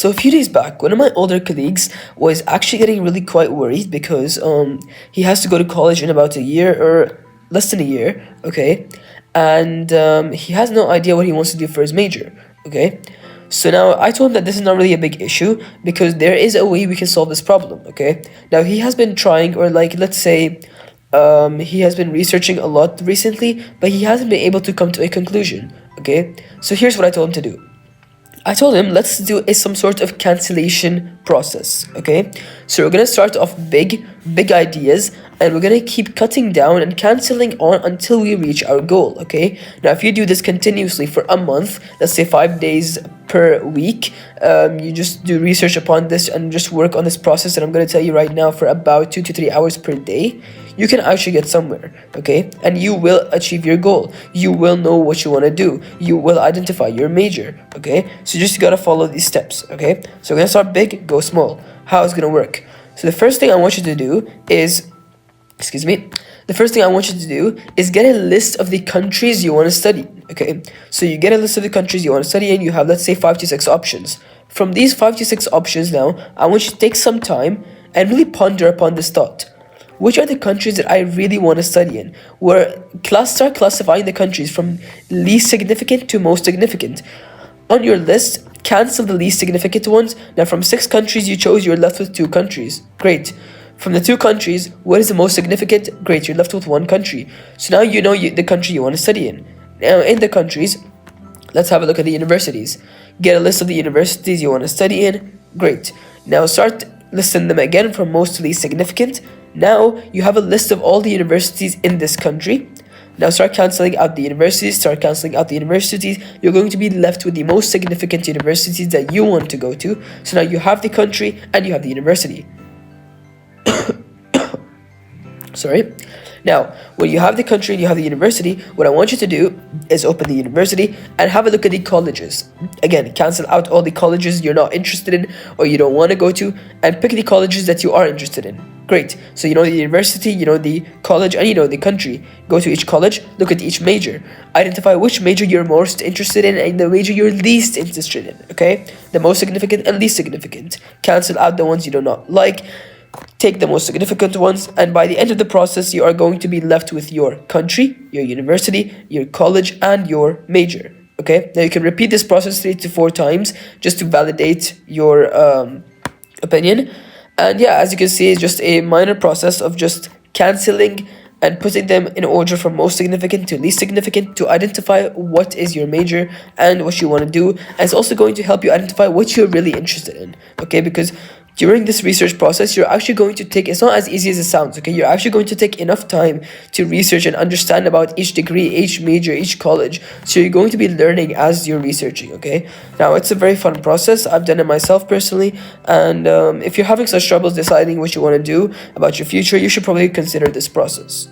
So a few days back, one of my older colleagues was actually getting really quite worried because he has to go to college in about a year or less than a year, okay? And he has no idea what he wants to do for his major, okay? So now I told him that this is not really a big issue because there is a way we can solve this problem, okay? Now he has been trying, or like let's say he has been researching a lot recently, but he hasn't been able to come to a conclusion, okay? So here's what I told him to do. I told him, let's do some sort of cancellation process, okay? So we're gonna start off big ideas, and we're gonna keep cutting down and canceling on until we reach our goal, okay? Now, if you do this continuously for a month, let's say 5 days per week, you just do research upon this and just work on this process that I'm gonna tell you right now for about 2 to 3 hours per day, you can actually get somewhere, okay? And you will achieve your goal. You will know what you want to do. You will identify your major, okay? So you just gotta follow these steps, okay? So we're gonna start big, go small. How it's gonna work? So the first thing I want you to do is, the first thing I want you to do is get a list of the countries you want to study, okay? So you get a list of the countries you want to study and you have, let's say, 5 to 6 options. From these 5 to 6 options now, I want you to take some time and really ponder upon this thought. Which are the countries that I really want to study in? Start classifying the countries from least significant to most significant. On your list, cancel the least significant ones. Now, from 6 countries you chose, you're left with 2 countries. Great. From the 2 countries, what is the most significant? Great, you're left with 1 country. So now you know the country you want to study in. Now, in the countries, let's have a look at the universities. Get a list of the universities you want to study in. Great. Now start listing them again from most to least significant. Now you have a list of all the universities in this country. Now start cancelling out the universities, You're going to be left with the most significant universities that you want to go to. So now you have the country and you have the university. Sorry. Now, when you have the country and you have the university, what I want you to do is open the university and have a look at the colleges. Again, cancel out all the colleges you're not interested in or you don't want to go to, and pick the colleges that you are interested in. Great. So you know the university, you know the college, and you know the country. Go to each college, look at each major. Identify which major you're most interested in and the major you're least interested in, okay? The most significant and least significant. Cancel out the ones you do not like. Take the most significant ones, and by the end of the process, you are going to be left with your country, your university, your college, and your major. Okay? Now you can repeat this process 3 to 4 times just to validate your opinion. And yeah, as you can see, it's just a minor process of just canceling and putting them in order from most significant to least significant to identify what is your major and what you want to do. And it's also going to help you identify what you're really interested in, okay? Because during this research process, you're actually going to take, it's not as easy as it sounds, okay? You're actually going to take enough time to research and understand about each degree, each major, each college. So you're going to be learning as you're researching, okay? Now, it's a very fun process. I've done it myself personally. And if you're having such troubles deciding what you want to do about your future, you should probably consider this process.